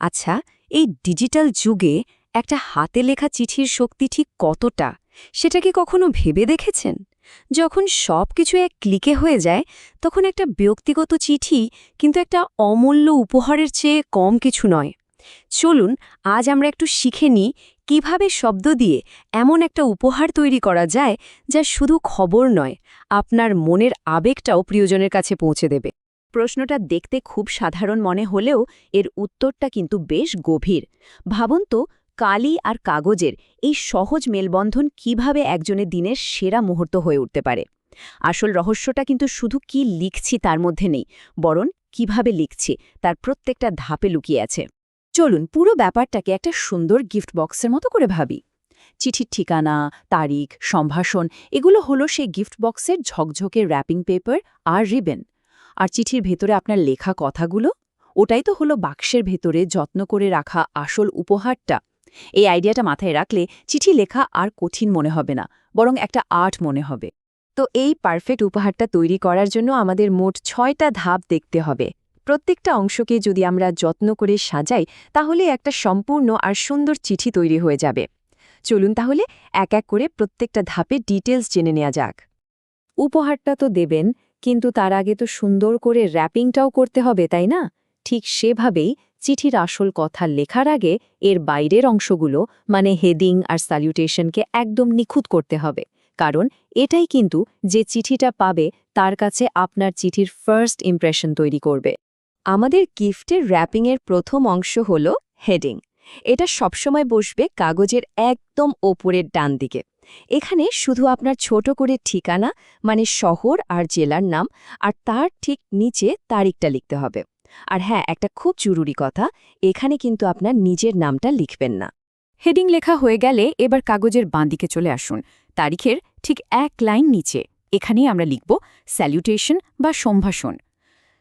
আচ্ছা, এই ডিজিটাল যুগে একটা হাতে লেখা চিঠির শক্তি ঠিক কতটা সেটা কি কখনো ভেবে দেখেছেন? যখন সবকিছু এক ক্লিকে হয়ে যায় তখন একটা ব্যক্তিগত চিঠি কিন্তু একটা অমূল্য উপহারের চেয়ে কম কিছু নয়। চলুন আজ আমরা একটু শিখে নিই কিভাবে শব্দ দিয়ে এমন একটা উপহার তৈরি করা যায় যা শুধু খবর নয়, আপনার মনের আবেগটাও প্রিয়জনের কাছে পৌঁছে দেবে। প্রশ্নটা দেখতে খুব সাধারণ মনে হলেও এর উত্তরটা কিন্তু বেশ গভীর। ভাবুন তো, কালি আর কাগজের এই সহজ মেলবন্ধন কিভাবে একজনের দিনের সেরা মুহূর্ত হয়ে উঠতে পারে। আসল রহস্যটা কিন্তু শুধু কি লিখছি তার মধ্যে নেই, বরং কিভাবে লিখছি তার প্রত্যেকটা ধাপে লুকিয়ে আছে। চলুন পুরো ব্যাপারটাকে একটা সুন্দর গিফট বক্সের মতো করে ভাবি। চিঠির ঠিকানা, তারিখ, সম্ভাষণ এগুলো হলো সেই গিফট বক্সের ঝকঝকে র্যাপিং পেপার আর রিবেন। আর চিঠির ভেতরে আপনার লেখা কথাগুলো, ওটাই তো হলো বাক্সের ভেতরে যত্ন করে রাখা আসল উপহারটা। এই আইডিয়াটা মাথায় রাখলে চিঠি লেখা আর কঠিন মনে হবে না, বরং একটা আর্ট মনে হবে। তো এই পারফেক্ট উপহারটা তৈরি করার জন্য আমাদের মোট ৬টা ধাপ দেখতে হবে। প্রত্যেকটা অংশকে যদি আমরা যত্ন করে সাজাই তাহলে একটা সম্পূর্ণ আর সুন্দর চিঠি তৈরি হয়ে যাবে। চলুন তাহলে এক এক করে প্রত্যেকটা ধাপে ডিটেলস জেনে নেওয়া যাক। উপহারটা তো দেবেন, কিন্তু তার আগে তো সুন্দর করে র্যাপিংটাও করতে হবে, তাই না? ঠিক সেভাবেই চিঠির আসল কথা লেখার আগে এর বাইরের অংশগুলো মানে হেডিং আর স্যালিউটেশনকে একদম নিখুঁত করতে হবে, কারণ এটাই কিন্তু যে চিঠিটা পাবে তার কাছে আপনার চিঠির ফার্স্ট ইমপ্রেশন তৈরি করবে। আমাদের গিফটের র্যাপিংয়ের প্রথম অংশ হল হেডিং। এটা সবসময় বসবে কাগজের একদম ওপরের ডান দিকে। এখানে শুধু আপনার ছোট করে ঠিকানা মানে শহর আর জেলার নাম, আর তার ঠিক নিচে তারিখটা লিখতে হবে। আর হ্যাঁ, একটা খুব জরুরি কথা, এখানে কিন্তু আপনার নিজের নামটা লিখবেন না। হেডিং লেখা হয়ে গেলে এবার কাগজের বাঁ দিকে চলে আসুন। তারিখের ঠিক এক লাইন নিচে এখানেই আমরা লিখব স্যালিউটেশন বা সম্ভাষণ।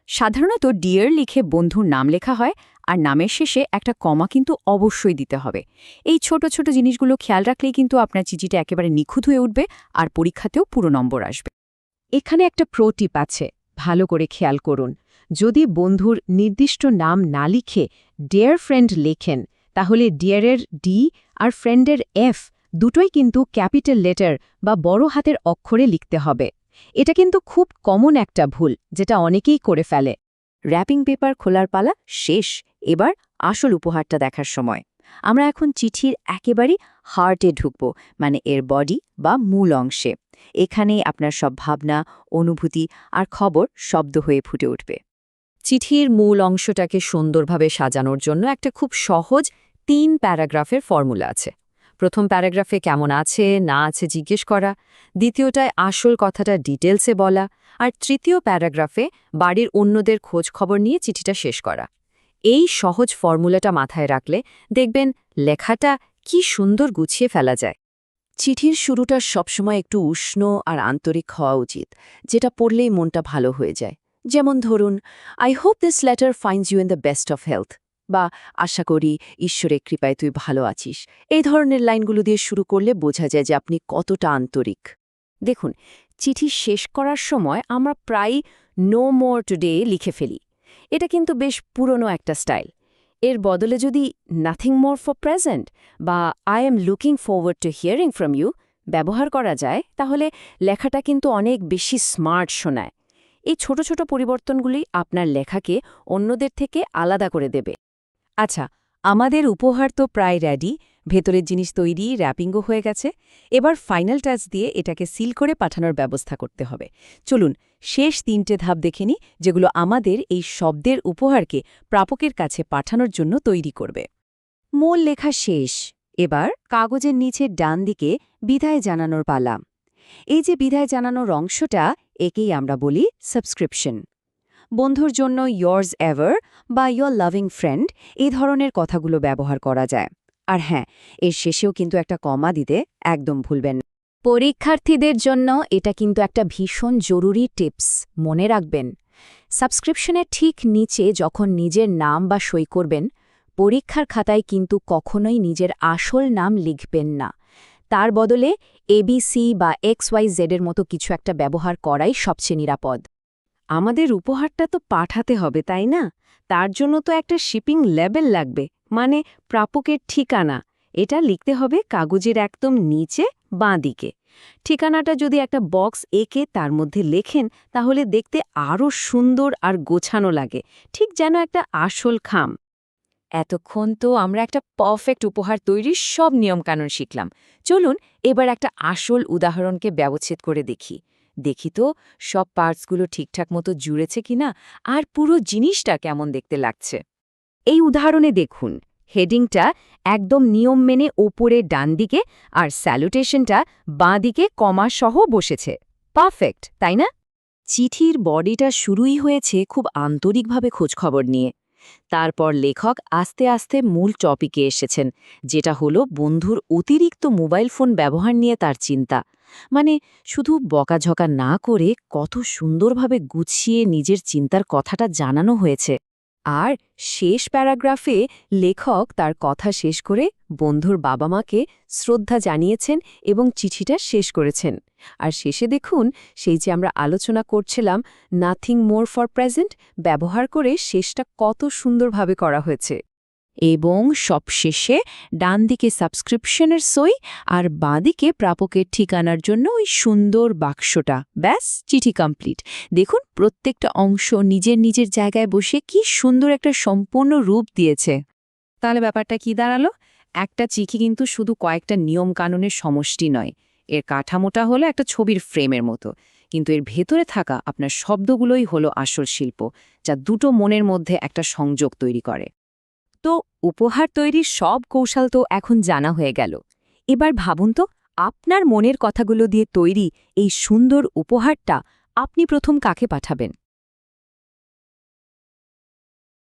সাধারণত ডিয়ার লিখে বন্ধুর নাম লেখা হয়, আর নামের শেষে একটা কমা কিন্তু অবশ্যই দিতে হবে। এই ছোট ছোট জিনিসগুলো খেয়াল রাখলেই কিন্তু আপনার চিঠিটা একেবারে নিখুঁত হয়ে উঠবে, আর পরীক্ষাতেও পুরো নম্বর আসবে। এখানে একটা প্রো টিপ আছে, ভালো করে খেয়াল করুন। যদি বন্ধুর নির্দিষ্ট নাম না লিখে ডিয়ার ফ্রেন্ড লেখেন, তাহলে ডিয়ারের ডি আর ফ্রেন্ডের এফ দুটোই কিন্তু ক্যাপিটাল লেটার বা বড় হাতের অক্ষরে লিখতে হবে। এটা কিন্তু খুব কমন একটা ভুল, যেটা অনেকেই করে ফেলে। র্যাপিং পেপার খোলার পালা শেষ, এবার আসল উপহারটা দেখার সময়। আমরা এখন চিঠির একেবারেই হার্টে ঢুকব, মানে এর বডি বা মূল অংশে। এখানেই আপনার সব ভাবনা, অনুভূতি আর খবর শব্দ হয়ে ফুটে উঠবে। চিঠির মূল অংশটাকে সুন্দরভাবে সাজানোর জন্য একটা খুব সহজ ৩ প্যারাগ্রাফের ফর্মুলা আছে। প্রথম প্যারাগ্রাফে কেমন আছে না আছে জিজ্ঞেস করা, দ্বিতীয়টায় আসল কথাটা ডিটেলসে বলা, আর তৃতীয় প্যারাগ্রাফে বাড়ির অন্যদের খোঁজ খবর নিয়ে চিঠিটা শেষ করা। এই সহজ ফর্মুলাটা মাথায় রাখলে দেখবেন লেখাটা কি সুন্দর গুছিয়ে ফেলা যায়। চিঠির শুরুটা সবসময় একটু উষ্ণ আর আন্তরিক হওয়া উচিত, যেটা পড়লেই মনটা ভালো হয়ে যায়। যেমন ধরুন, I hope this letter finds you in the best of health, বা আশা করি ঈশ্বরের কৃপায় তুই ভালো আছিস। এই ধরনের লাইনগুলো দিয়ে শুরু করলে বোঝা যায় যে আপনি কতটা আন্তরিক। দেখুন, চিঠি শেষ করার সময় আমরা প্রায় নো মোর টুডে লিখে ফেলি। এটা কিন্তু বেশ পুরনো একটা স্টাইল। এর বদলে যদি নাথিং মোর ফর প্রেজেন্ট বা I am looking forward to hearing from you ব্যবহার করা যায়, তাহলে লেখাটা কিন্তু অনেক বেশি স্মার্ট শোনায়। এই ছোট ছোট পরিবর্তনগুলি আপনার লেখাকে অন্যদের থেকে আলাদা করে দেবে। আচ্ছা, আমাদের উপহার তো প্রায় রেডি, ভেতরের জিনিস তৈরি, র্যাপিংও হয়ে গেছে। এবার ফাইনাল টাচ দিয়ে এটাকে সিল করে পাঠানোর ব্যবস্থা করতে হবে। চলুন শেষ ৩টে ধাপ দেখে নিই, যেগুলো আমাদের এই শব্দের উপহারকে প্রাপকের কাছে পাঠানোর জন্য তৈরি করবে। মূল লেখা শেষ, এবার কাগজের নিচের ডান দিকে বিদায় জানানোর পালা। এই যে বিদায় জানানোর অংশটা, একেই আমরা বলি সাবস্ক্রিপশন। বন্ধুর জন্য yours এভার বা your লাভিং ফ্রেন্ড এই ধরনের কথাগুলো ব্যবহার করা যায়। আর হ্যাঁ, এর শেষেও কিন্তু একটা কমা দিতে একদম ভুলবেন না। পরীক্ষার্থীদের জন্য এটা কিন্তু একটা ভীষণ জরুরি টিপস, মনে রাখবেন। সাবস্ক্রিপশনের ঠিক নিচে যখন নিজের নাম বা সই করবেন, পরীক্ষার খাতায় কিন্তু কখনোই নিজের আসল নাম লিখবেন না। তার বদলে ABC বা XYZ এর মতো কিছু একটা ব্যবহার করাই সবচেয়ে নিরাপদ। আমাদের উপহারটা তো পাঠাতে হবে, তাই না? তার জন্য তো একটা শিপিং লেবেল লাগবে, মানে প্রাপকের ঠিকানা। এটা লিখতে হবে কাগজের একদম নিচে বাঁ দিকে। ঠিকানাটা যদি একটা বক্স এঁকে তার মধ্যে লেখেন, তাহলে দেখতে আরও সুন্দর আর গোছানো লাগে, ঠিক যেন একটা আসল খাম। এতক্ষণ তো আমরা একটা পারফেক্ট উপহার তৈরির সব নিয়মকানুন শিখলাম। চলুন এবার একটা আসল উদাহরণকে ব্যবচ্ছেদ করে দেখি। দেখি তো সব পার্টসগুলো ঠিকঠাক মতো জুড়েছে কিনা, আর পুরো জিনিসটা কেমন দেখতে লাগছে। এই উদাহরণে দেখুন, হেডিংটা একদম নিয়ম মেনে ওপরে ডান দিকে, আর স্যালুটেশনটা বাঁ দিকে কমা সহ বসেছে। পারফেক্ট, তাই না? চিঠির বডিটা শুরুই হয়েছে খুব আন্তরিকভাবে খোঁজখবর নিয়ে। তারপর লেখক আস্তে আস্তে মূল টপিকে এসেছেন, যেটা হলো বন্ধুর অতিরিক্ত মোবাইল ফোন ব্যবহার নিয়ে তার চিন্তা। মানে শুধু বকাঝকা না করে কত সুন্দরভাবে গুছিয়ে নিজের চিন্তার কথাটা জানানো হয়েছে। আর শেষ প্যারাগ্রাফে লেখক তার কথা শেষ করে বন্ধুর বাবা মাকে শ্রদ্ধা জানিয়েছেন এবং চিঠিটা শেষ করেছেন। আর শেষে দেখুন, সেই যে আমরা আলোচনা করছিলাম নাথিং মোর ফর প্রেজেন্ট ব্যবহার করে শেষটা কত সুন্দরভাবে করা হয়েছে। এবং সবশেষে ডান দিকে সাবস্ক্রিপশনের সই আর বাঁদিকে প্রাপকের ঠিকানার জন্য ওই সুন্দর বাক্সটা। ব্যাস, চিঠি কমপ্লিট। দেখুন প্রত্যেকটা অংশ নিজের নিজের জায়গায় বসে কি সুন্দর একটা সম্পূর্ণ রূপ দিয়েছে। তাহলে ব্যাপারটা কি দাঁড়ালো? একটা চিঠি কিন্তু শুধু কয়েকটা নিয়ম কানুনের সমষ্টি নয়। এর কাঠামোটা হলো একটা ছবির ফ্রেমের মতো, কিন্তু এর ভেতরে থাকা আপনার শব্দগুলোই হলো আসল শিল্প, যা দুটো মনের মধ্যে একটা সংযোগ তৈরি করে। তো উপহার তৈরির সব কৌশল তো এখন জানা হয়ে গেল। এবার ভাবুন তো, আপনার মনের কথাগুলো দিয়ে তৈরি এই সুন্দর উপহারটা আপনি প্রথম কাকে পাঠাবেন?